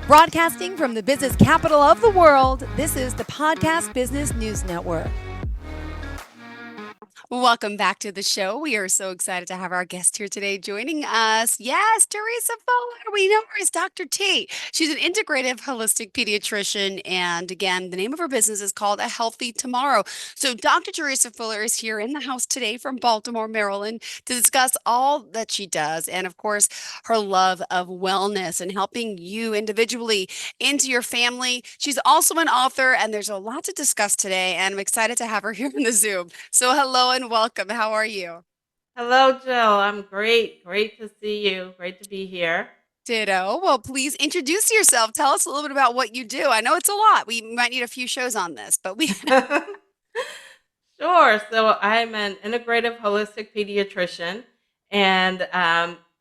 Broadcasting from the business capital of the world, this is the Podcast Business News Network. Welcome back to the show. We are so excited to have our guest here today joining us. Yes, Teresa Fuller. We know her as Dr. T. She's an integrative holistic pediatrician. And again, the name of her business is called A Healthy Tomorrow. So, Dr. Teresa Fuller is here in the house today from Baltimore, Maryland, to discuss all that she does. And of course, her love of wellness and helping you individually into your family. She's also an author, and there's a lot to discuss today. And I'm excited to have her here in the Zoom. So, hello and welcome. How are you? Hello, Jill. I'm great. Great to see you. Great to be here. Ditto. Well, please introduce yourself. Tell us a little bit about what you do. I know it's a lot. We might need a few shows on this, but we. Sure. So I'm an integrative holistic pediatrician, and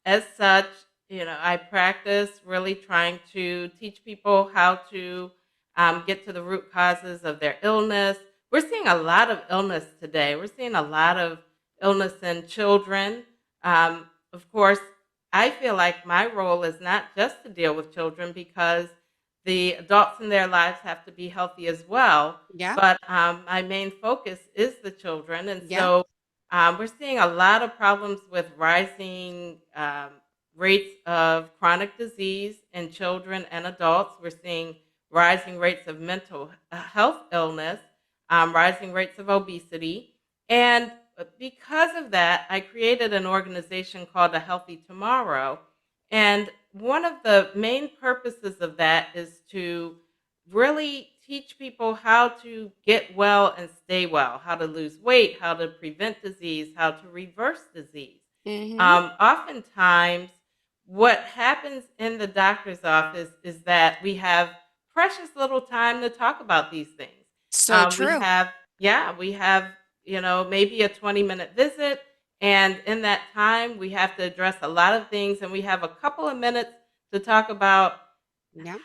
as such, I practice really trying to teach people how to get to the root causes of their illness. We're seeing a lot of illness today. We're seeing a lot of illness in children. Of course, I feel like my role is not just to deal with children because the adults in their lives have to be healthy as well. Yeah. But my main focus is the children. And Yeah. so we're seeing a lot of problems with rising rates of chronic disease in children and adults. We're seeing rising rates of mental health illness, rising rates of obesity. And because of that, I created an organization called A Healthy Tomorrow. And one of the main purposes of that is to really teach people how to get well and stay well, how to lose weight, how to prevent disease, how to reverse disease. Hmm. Oftentimes, what happens in the doctor's office is that we have precious little time to talk about these things. So We true. have, yeah, we have, maybe a 20-minute visit. And in that time, we have to address a lot of things. And we have a couple of minutes to talk about Yeah.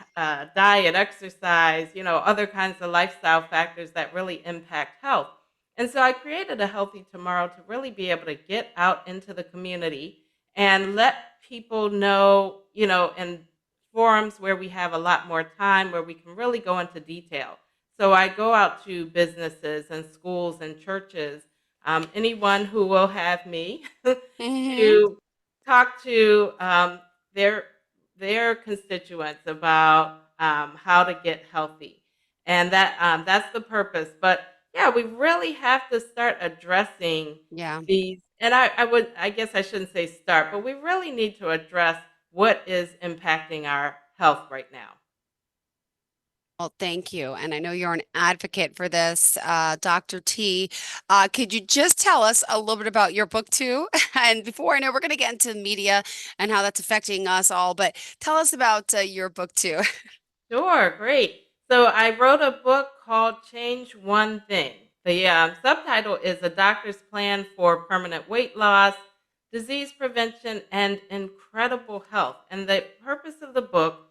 diet, exercise, other kinds of lifestyle factors that really impact health. And so I created A Healthy Tomorrow to really be able to get out into the community and let people know, in forums where we have a lot more time, where we can really go into detail. So I go out to businesses and schools and churches, anyone who will have me Hmm. to talk to their constituents about how to get healthy, and that's the purpose. But yeah, we really have to start addressing Yeah. these. And I guess I shouldn't say start, but we really need to address what is impacting our health right now. Well, thank you. And I know you're an advocate for this, Dr. T. Could you just tell us a little bit about your book, too? And before I know we're going to get into media and how that's affecting us all, but tell us about your book, too. Sure, great. So I wrote a book called Change One Thing. The subtitle is A Doctor's Plan for Permanent Weight Loss, Disease Prevention, and Incredible Health. And the purpose of the book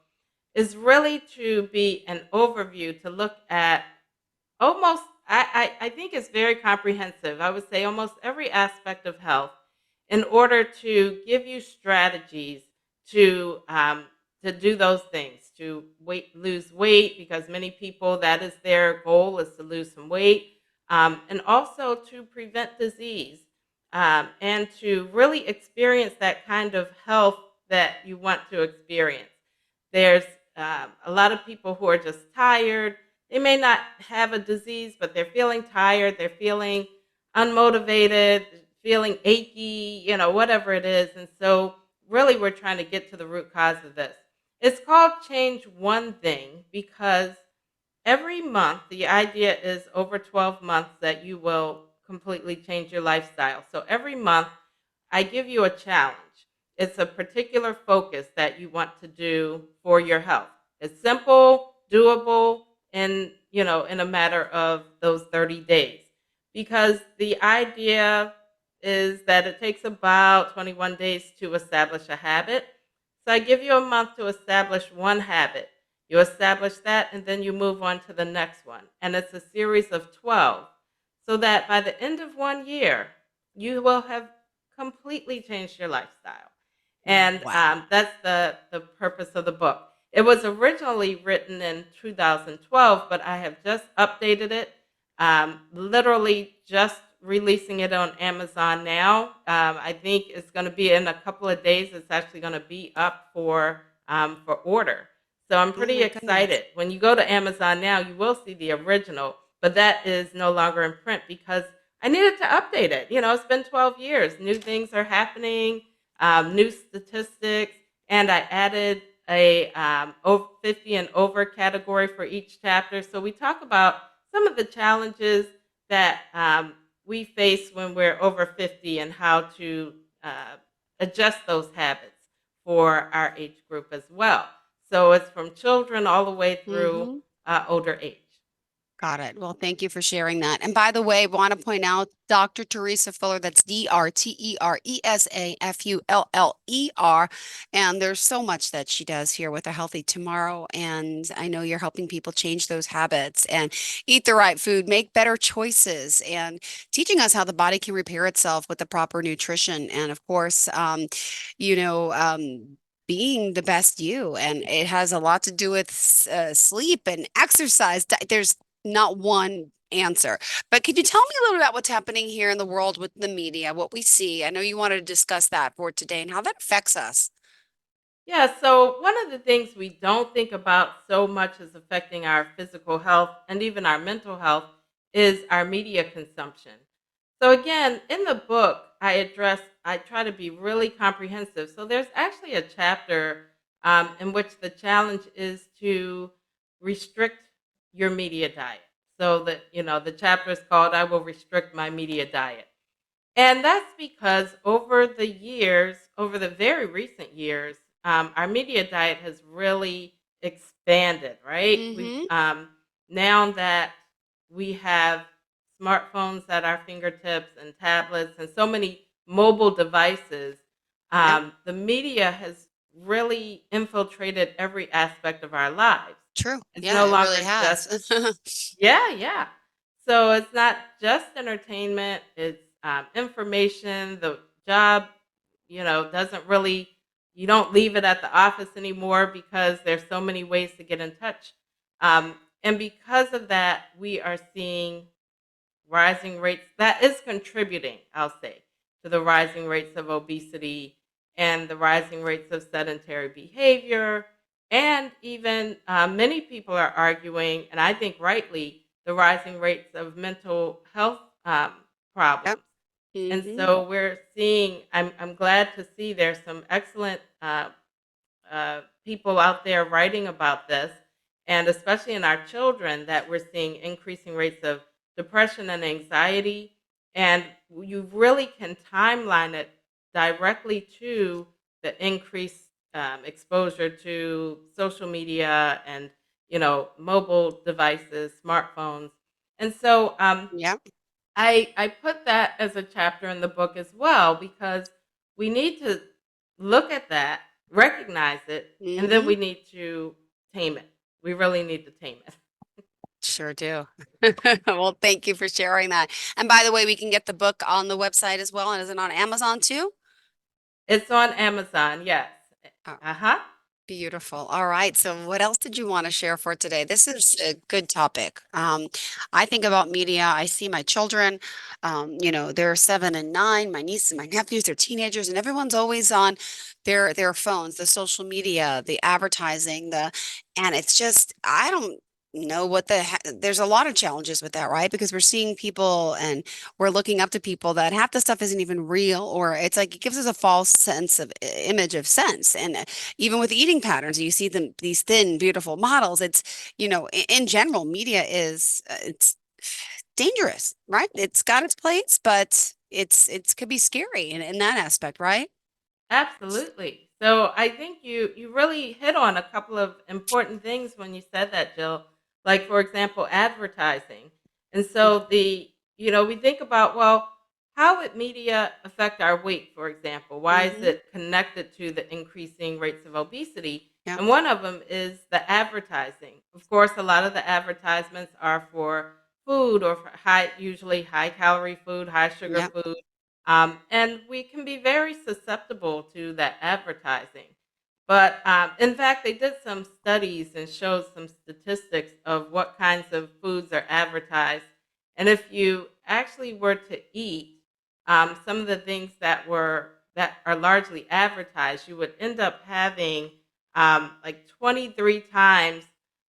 is really to be an overview to look at almost, I think it's very comprehensive. I would say almost every aspect of health in order to give you strategies to to do those things, to lose weight, because many people, that is their goal, is to lose some weight, and also to prevent disease, and to really experience that kind of health that you want to experience. There's a lot of people who are just tired. They may not have a disease, but they're feeling tired. They're feeling unmotivated, feeling achy, whatever it is. And so, really, we're trying to get to the root cause of this. It's called Change One Thing because every month, the idea is over 12 months that you will completely change your lifestyle. So, every month, I give you a challenge. It's a particular focus that you want to do for your health. It's simple, doable, in a matter of those 30 days. Because the idea is that it takes about 21 days to establish a habit. So I give you a month to establish one habit. You establish that and then you move on to the next one. And it's a series of 12. So that by the end of 1 year, you will have completely changed your lifestyle. And Wow. that's the purpose of the book. It was originally written in 2012, but I have just updated it. Literally just releasing it on Amazon now. I think it's going to be in a couple of days. It's actually going to be up for order. So I'm Oh pretty my goodness. excited. When you go to Amazon now, you will see the original, but that is no longer in print because I needed to update it. It's been 12 years. New things are happening, new statistics, and I added a over 50 and over category for each chapter. So we talk about some of the challenges that we face when we're over 50 and how to uh, adjust those habits for our age group as well. So it's from children all the way through Mm-hmm. older age. Got it. Well, thank you for sharing that. And by the way, want to point out Dr. Teresa Fuller, that's DrTeresaFuller. And there's so much that she does here with a Healthy Tomorrow. And I know you're helping people change those habits and eat the right food, make better choices, and teaching us how the body can repair itself with the proper nutrition. And of course, you know, being the best you. And it has a lot to do with sleep and exercise. There's not one answer. But could you tell me a little about what's happening here in the world with the media, what we see? I know you wanted to discuss that for today and how that affects us. Yeah, so one of the things we don't think about so much as affecting our physical health and even our mental health is our media consumption. So again, in the book, I try to be really comprehensive. So there's actually a chapter in which the challenge is to restrict your media diet. So that, the chapter is called I Will Restrict My Media Diet. And that's because over the very recent years, our media diet has really expanded, right? We've Mm-hmm. now that we have smartphones at our fingertips and tablets and so many mobile devices, Yep. the media has really infiltrated every aspect of our lives. True. It's Yeah, no it really longer just has. yeah, yeah. So it's not just entertainment, it's information. The job, doesn't really, you don't leave it at the office anymore because there's so many ways to get in touch. Um, and because of that, we are seeing rising rates. That is contributing, I'll say, to the rising rates of obesity and the rising rates of sedentary behavior. And even many people are arguing, and I think rightly, the rising rates of mental health Yep. problems. And Mm-hmm. so we're seeing, I'm glad to see there's some excellent people out there writing about this, and especially in our children, that we're seeing increasing rates of depression and anxiety. And you really can timeline it directly to the increased exposure to social media and mobile devices, smartphones. And so Yep. I put that as a chapter in the book as well because we need to look at that, recognize it, and then Mm-hmm. we need to tame it. We really need to tame it. Sure do. Well, thank you for sharing that. And by the way, we can get the book on the website as well. And is it on Amazon too? It's on Amazon, yes. Uh-huh. Beautiful. All right. So, what else did you want to share for today? This is a good topic. I think about media. I see my children, they're 7 and 9. My nieces and my nephews, they're teenagers, and everyone's always on their phones, the social media, the advertising, and it's just I don't know there's a lot of challenges with that, right? Because we're seeing people and we're looking up to people that half the stuff isn't even real, or it's like it gives us a false sense of image of sense. And even with eating patterns, you see them, these thin, beautiful models. It's, in general, media is, it's dangerous, right? It's got its place, but it's could be scary in that aspect, right? Absolutely. So I think you really hit on a couple of important things when you said that, Jill. Like for example, advertising. And so we think about, well, how would media affect our weight, for example? Why is Mm-hmm. it connected to the increasing rates of obesity? Yep. And one of them is the advertising. Of course, a lot of the advertisements are for food or for usually high calorie food, high sugar Yep. food, and we can be very susceptible to that advertising. But in fact, they did some studies and showed some statistics of what kinds of foods are advertised. And if you actually were to eat some of the things that are largely advertised, you would end up having like 23 times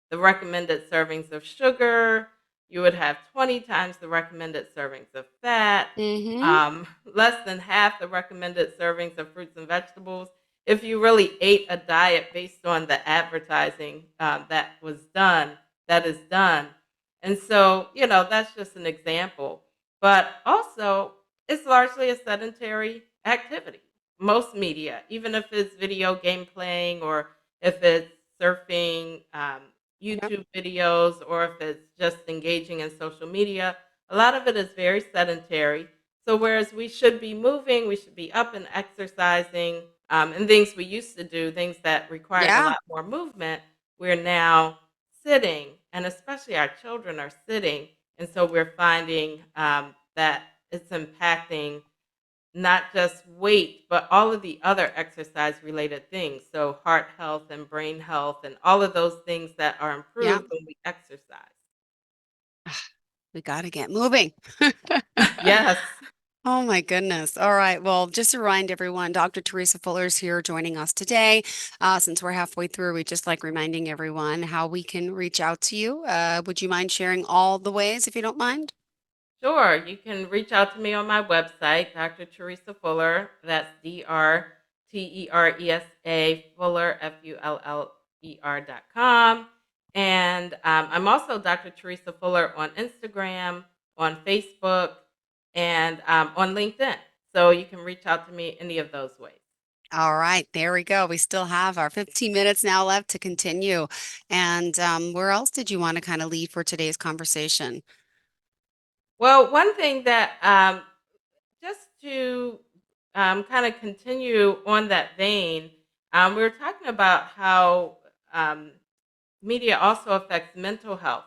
the recommended servings of sugar. You would have 20 times the recommended servings of fat, Mm-hmm. less than half the recommended servings of fruits and vegetables if you really ate a diet based on the advertising that is done. And so, that's just an example. But also, it's largely a sedentary activity. Most media, even if it's video game playing or if it's surfing, Yep. YouTube videos, or if it's just engaging in social media, a lot of it is very sedentary. So, whereas we should be moving, we should be up and exercising, and things we used to do, things that required a Yeah. lot more movement, we're now sitting, and especially our children are sitting. And so we're finding that it's impacting not just weight, but all of the other exercise related things. So, heart health and brain health, and all of those things that are Yeah. improved when we exercise. We got to get moving. Yes. Oh my goodness. All right. Well, just to remind everyone, Dr. Teresa Fuller is here joining us today. Since we're halfway through, we just like reminding everyone how we can reach out to you. Would you mind sharing all the ways if you don't mind? Sure. You can reach out to me on my website, Dr. Teresa Fuller. That's DrTeresa Fuller, FULLER.com. And I'm also Dr. Teresa Fuller on Instagram, on Facebook, and on LinkedIn. So you can reach out to me any of those ways. All right, there we go. We still have our 15 minutes now left to continue. And where else did you want to kind of leave for today's conversation? Well, one thing that just to kind of continue on that vein, we were talking about how media also affects mental health.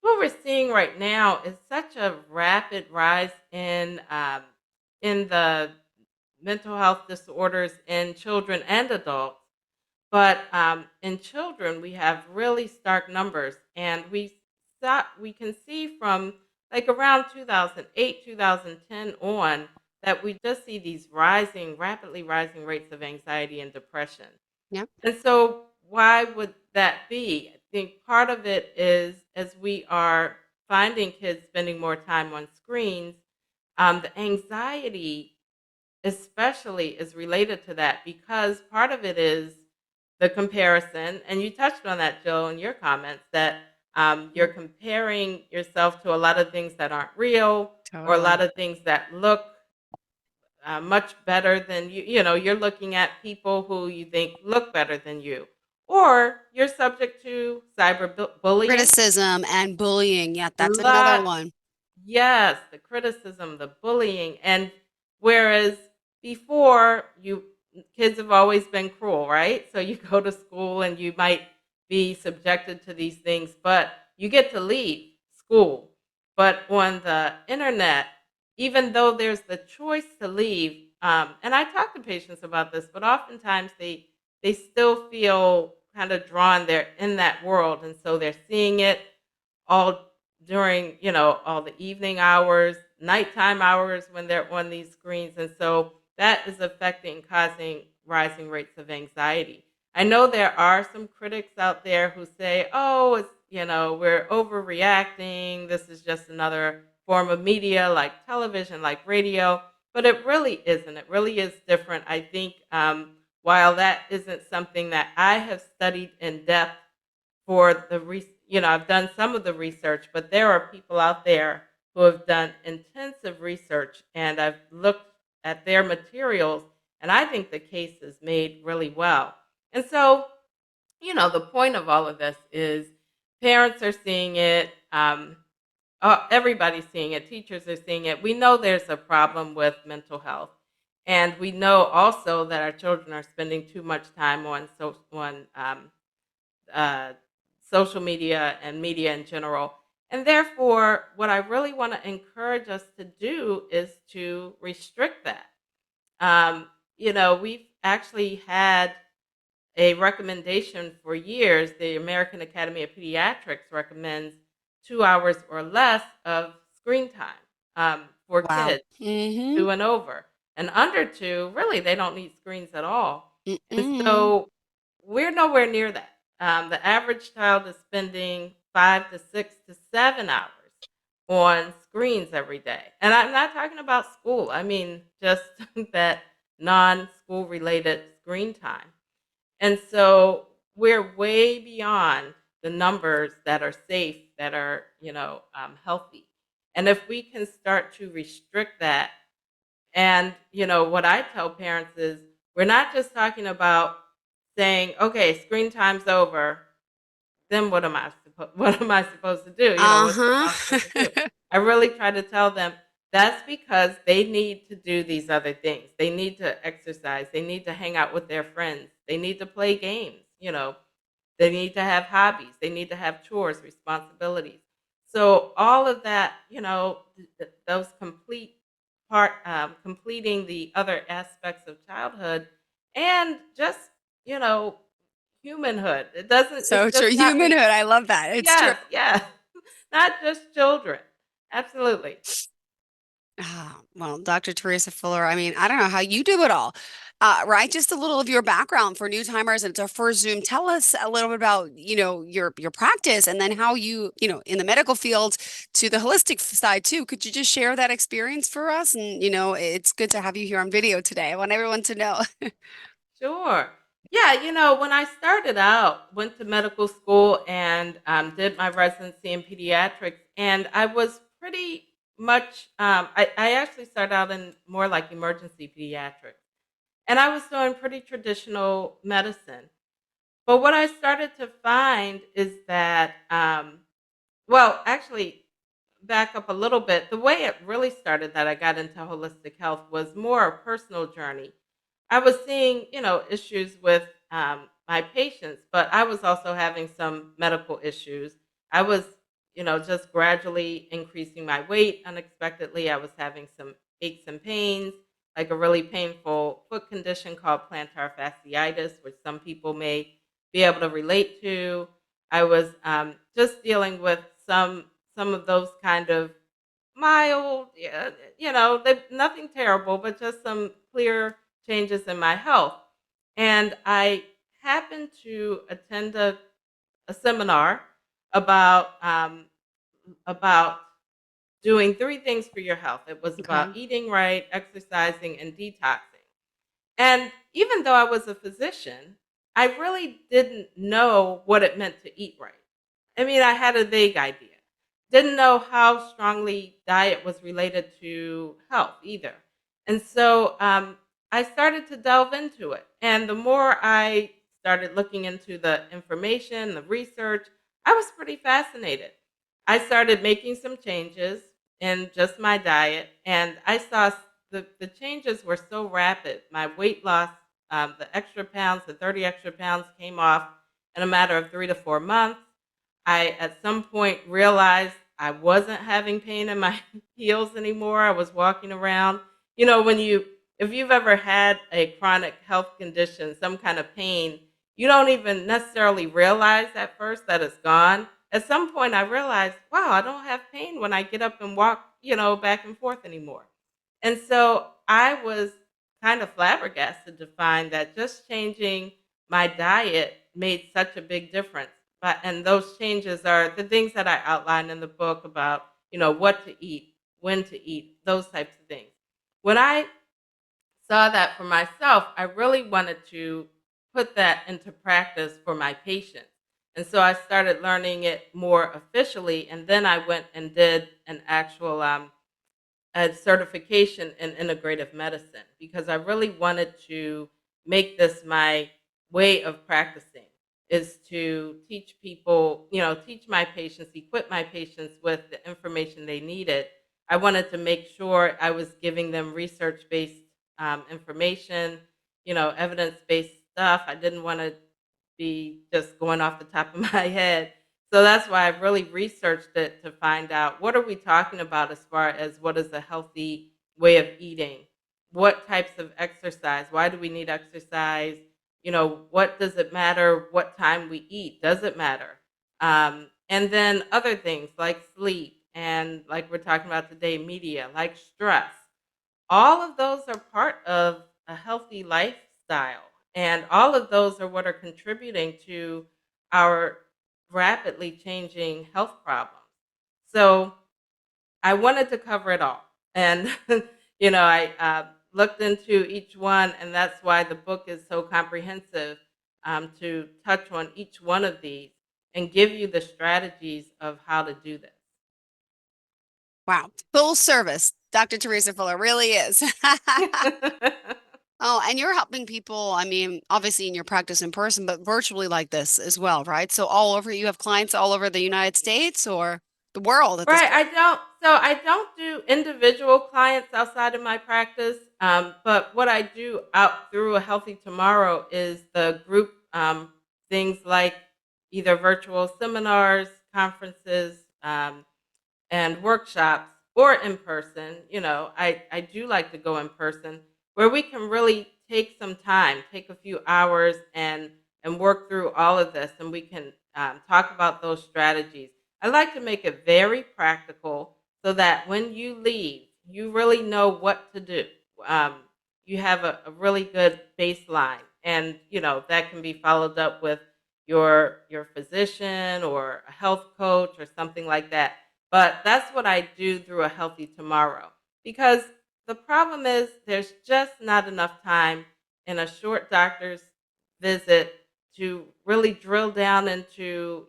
What we're seeing right now is such a rapid rise in the mental health disorders in children and adults. But in children, we have really stark numbers, and we can see from like around 2008, 2010 on that we just see these rapidly rising rates of anxiety and depression. Yeah. And so, why would that be? I think part of it is as we are finding kids spending more time on screens, the anxiety especially is related to that because part of it is the comparison. And you touched on that, Jill, in your comments that you're Mm, comparing yourself to a lot of things that aren't real or a lot totally. of things that look much better than you. You're looking at people who you think look better than you, or you're subject to cyberbullying. Criticism and bullying. Yeah, that's another Lot one. Yes, the criticism, the bullying, and whereas before kids have always been cruel, right? So you go to school and you might be subjected to these things, but you get to leave school. But on the internet, even though there's the choice to leave, and I talk to patients about this, but oftentimes they still feel kind of drawn. They're in that world, and so they're seeing it all during, all the evening hours, nighttime hours when they're on these screens. And so that is causing rising rates of anxiety. I know there are some critics out there who say, oh, we're overreacting. This is just another form of media like television, like radio. But it really isn't. It really is different. I think while that isn't something that I have studied in depth for I've done some of the research, but there are people out there who have done intensive research, and I've looked at their materials, and I think the case is made really well. And so, the point of all of this is parents are seeing it, everybody's seeing it, teachers are seeing it. We know there's a problem with mental health. And we know also that our children are spending too much time on uh, social media and media in general. And therefore, what I really want to encourage us to do is to restrict that. We've actually had a recommendation for years. The American Academy of Pediatrics recommends 2 hours or less of screen time for Wow. kids Mm-hmm. 2 and over. And under two, really, they don't need screens at all. And Mm-mm. so we're nowhere near that. The average child is spending 5 to 6 to 7 hours on screens every day. And I'm not talking about school. I mean, just that non-school related screen time. And so we're way beyond the numbers that are safe, that are, healthy. And if we can start to restrict that, and, what I tell parents is we're not just talking about saying, okay, screen time's over, then what am I supposed to do? What's the mom supposed to do? Uh-huh. I really try to tell them that's because they need to do these other things. They need to exercise. They need to hang out with their friends. They need to play games. They need to have hobbies. They need to have chores, responsibilities. So all of that, those completing the other aspects of childhood, and just you know humanhood. It doesn't. It's So true. just not. Humanhood. I love that. It's true. Yes, yes. Not just children. Absolutely. Ah, well, Dr. Teresa Fuller, I mean, I don't know how you do it all. Right? Just a little of your background for new timers. And it's our first Zoom. Tell us a little bit about, your practice and then how you, in the medical field to the holistic side too. Could you just share that experience for us? And, it's good to have you here on video today. I want everyone to know. Sure. Yeah, when I started out, went to medical school and did my residency in pediatrics, and I was pretty much, I actually started out in more like emergency pediatrics, and I was doing pretty traditional medicine. But what I started to find is that, well, actually, back up a little bit, the way it really started that I got into holistic health was more a personal journey. I was seeing, issues with my patients, but I was also having some medical issues. I was, just gradually increasing my weight unexpectedly. I was having some aches and pains, like a really painful foot condition called plantar fasciitis, which some people may be able to relate to. I was just dealing with some of those kind of mild, yeah, nothing terrible, but just some clear changes in my health. And I happened to attend a seminar about about doing three things for your health. It was about Okay. eating right, exercising, and detoxing. And even though I was a physician, I really didn't know what it meant to eat right. I mean, I had a vague idea. Didn't know how strongly diet was related to health either. And so I started to delve into it. And the more I started looking into the information, the research, I was pretty fascinated. I started making some changes in just my diet, and I saw the changes were so rapid. My weight loss, the extra pounds, the 30 extra pounds came off in a matter of 3 to 4 months. I, at some point, realized I wasn't having pain in my heels anymore. I was walking around. If you've ever had a chronic health condition, some kind of pain, you don't even necessarily realize at first that it's gone. At some point, I realized, wow, I don't have pain when I get up and walk, back and forth anymore. And so I was kind of flabbergasted to find that just changing my diet made such a big difference. And those changes are the things that I outlined in the book about, what to eat, when to eat, those types of things. When I saw that for myself, I really wanted to put that into practice for my patients. And so I started learning it more officially. And then I went and did an actual a certification in integrative medicine because I really wanted to make this my way of practicing, is to teach people, teach my patients, equip my patients with the information they needed. I wanted to make sure I was giving them research-based information, evidence-based stuff. I didn't want to be just going off the top of my head. So that's why I've really researched it to find out what are we talking about as far as what is a healthy way of eating? What types of exercise? Why do we need exercise? What does it matter what time we eat? Does it matter? And then other things like sleep and like we're talking about today, media, like stress. All of those are part of a healthy lifestyle. And all of those are what are contributing to our rapidly changing health problems. So I wanted to cover it all. And, I looked into each one, and that's why the book is so comprehensive to touch on each one of these and give you the strategies of how to do this. Wow. Full service. Dr. Teresa Fuller really is. Oh, and you're helping people, I mean, obviously in your practice in person, but virtually like this as well, right? So all over, you have clients all over the United States or the world at this Right, point. I don't do individual clients outside of my practice, but what I do out through A Healthy Tomorrow is the group things like either virtual seminars, conferences, and workshops or in person. I do like to go in person where we can really take some time, take a few hours and work through all of this and we can talk about those strategies. I like to make it very practical so that when you leave, you really know what to do. Um, you have a really good baseline and that can be followed up with your physician or a health coach or something like that, but that's what I do through A Healthy Tomorrow because the problem is there's just not enough time in a short doctor's visit to really drill down into,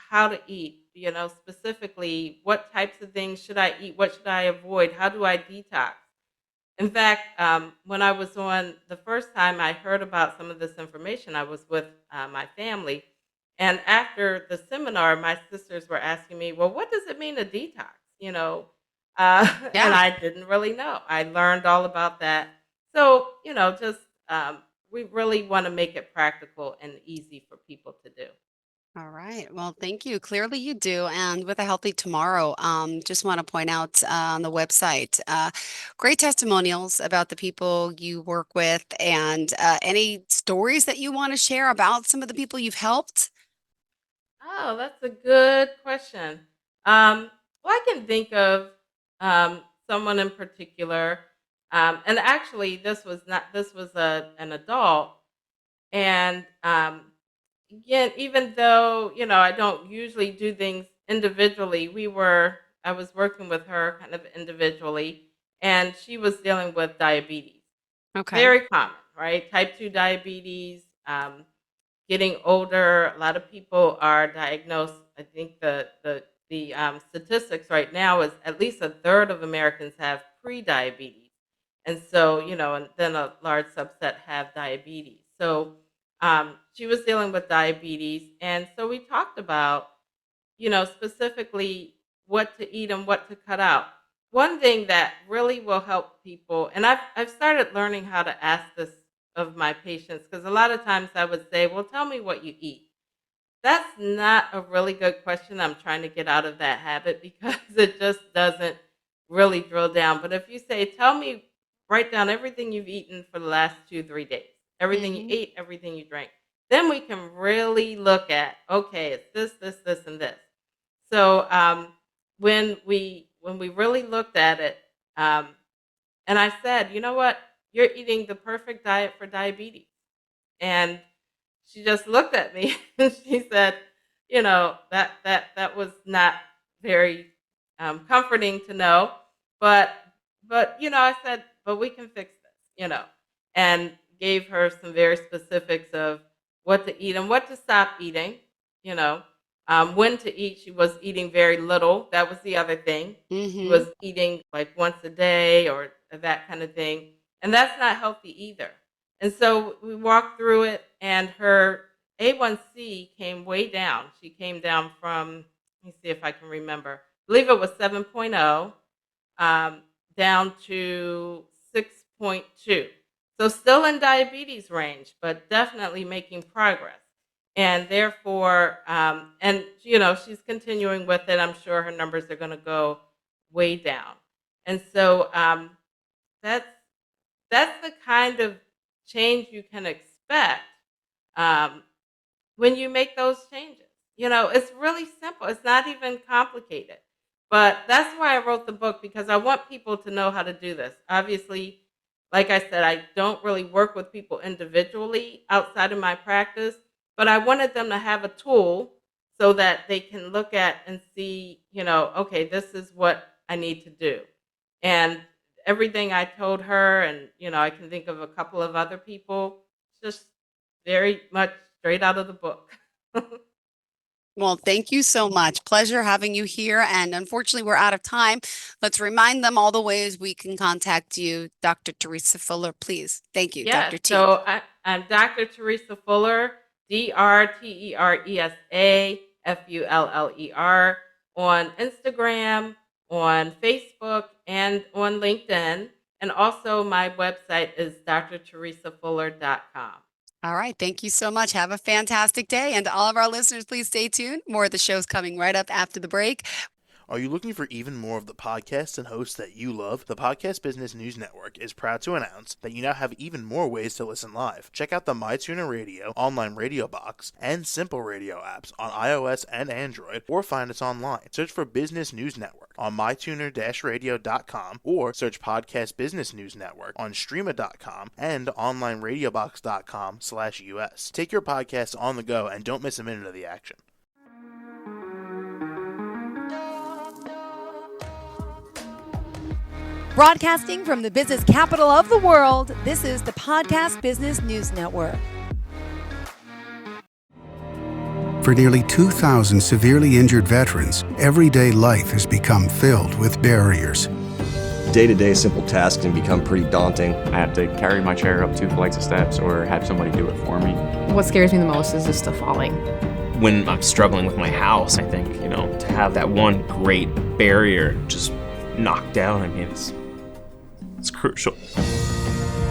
how to eat, specifically what types of things should I eat, what should I avoid, how do I detox? In fact, when I was on the first time I heard about some of this information, I was with my family. And after the seminar, my sisters were asking me, well, what does it mean to detox? And Yeah. I didn't really know. I learned all about that. So, just we really want to make it practical and easy for people to do. All right. Well, thank you. Clearly you do. And with a healthy tomorrow, just want to point out on the website, great testimonials about the people you work with and any stories that you want to share about some of the people you've helped. Oh, that's a good question. Well, I can think of someone in particular, and actually, this was an adult, and again, even though I don't usually do things individually, I was working with her kind of individually, and she was dealing with diabetes, Okay. very common, right? Type 2 diabetes. Getting older, a lot of people are diagnosed. I think the statistics right now is at least a third of Americans have pre-diabetes, and so and then a large subset have diabetes. So she was dealing with diabetes, and so we talked about specifically what to eat and what to cut out. One thing that really will help people, and I've started learning how to ask this of my patients because a lot of times I would say, "Well, tell me what you eat." That's not a really good question. I'm trying to get out of that habit because it just doesn't really drill down. But if you say, "Tell me, write down everything you've eaten for the last 2, 3 days, everything you Hmm. ate, everything you drank," then we can really look at, okay, it's this, and this. So when we really looked at it, um, and I said, you know what, you're eating the perfect diet for diabetes, and she just looked at me and she said, that was not very comforting to know, but I said, but we can fix this, and gave her some very specifics of what to eat and what to stop eating, you know, when to eat. She was eating very little. That was the other thing. She Hmm. was eating like once a day or that kind of thing, and that's not healthy either. And so we walked through it, and her A1C came way down. She came down from, let me see if I can remember, I believe it was 7.0 um, down to 6.2. So still in diabetes range, but definitely making progress. And therefore, and she's continuing with it. I'm sure her numbers are going to go way down. And so that's the kind of change you can expect when you make those changes. It's really simple. It's not even complicated. But that's why I wrote the book, because I want people to know how to do this. Obviously, like I said, I don't really work with people individually outside of my practice, but I wanted them to have a tool so that they can look at and see, okay, this is what I need to do. And everything I told her, and, I can think of a couple of other people, just very much straight out of the book. Well, thank you so much. Pleasure having you here. And unfortunately, we're out of time. Let's remind them all the ways we can contact you, Dr. Teresa Fuller, please. Thank you, Yes, Dr. T. so I'm Dr. Teresa Fuller, DrTeresaFuller, on Instagram, on Facebook, and on LinkedIn. And also my website is drteresafuller.com. All right. Thank you so much. Have a fantastic day. And to all of our listeners, please stay tuned. More of the show's coming right up after the break. Are you looking for even more of the podcasts and hosts that you love? The Podcast Business News Network is proud to announce that you now have even more ways to listen live. Check out the MyTuner Radio, online radio box, and Simple Radio apps on iOS and Android, or find us online. Search for Business News Network on mytuner-radio.com, or search Podcast Business News Network on streama.com and onlineradiobox.com/US. Take your podcast on the go and don't miss a minute of the action. Broadcasting from the business capital of the world, this is the Podcast Business News Network. For nearly 2,000 severely injured veterans, everyday life has become filled with barriers. Day-to-day simple tasks can become pretty daunting. I have to carry my chair up 2 flights of steps or have somebody do it for me. What scares me the most is just the falling. When I'm struggling with my house, I think, to have that one great barrier just knocked down, it's crucial.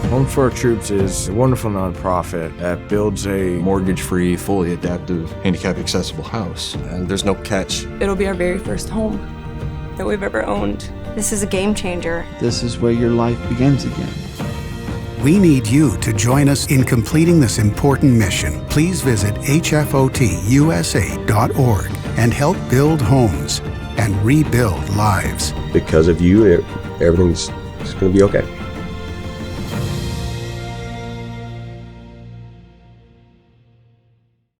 Home for Our Troops is a wonderful nonprofit that builds a mortgage-free, fully adaptive, handicap-accessible house. And there's no catch. It'll be our very first home that we've ever owned. This is a game changer. This is where your life begins again. We need you to join us in completing this important mission. Please visit hfotusa.org and help build homes and rebuild lives. Because of you, everything's going to be okay.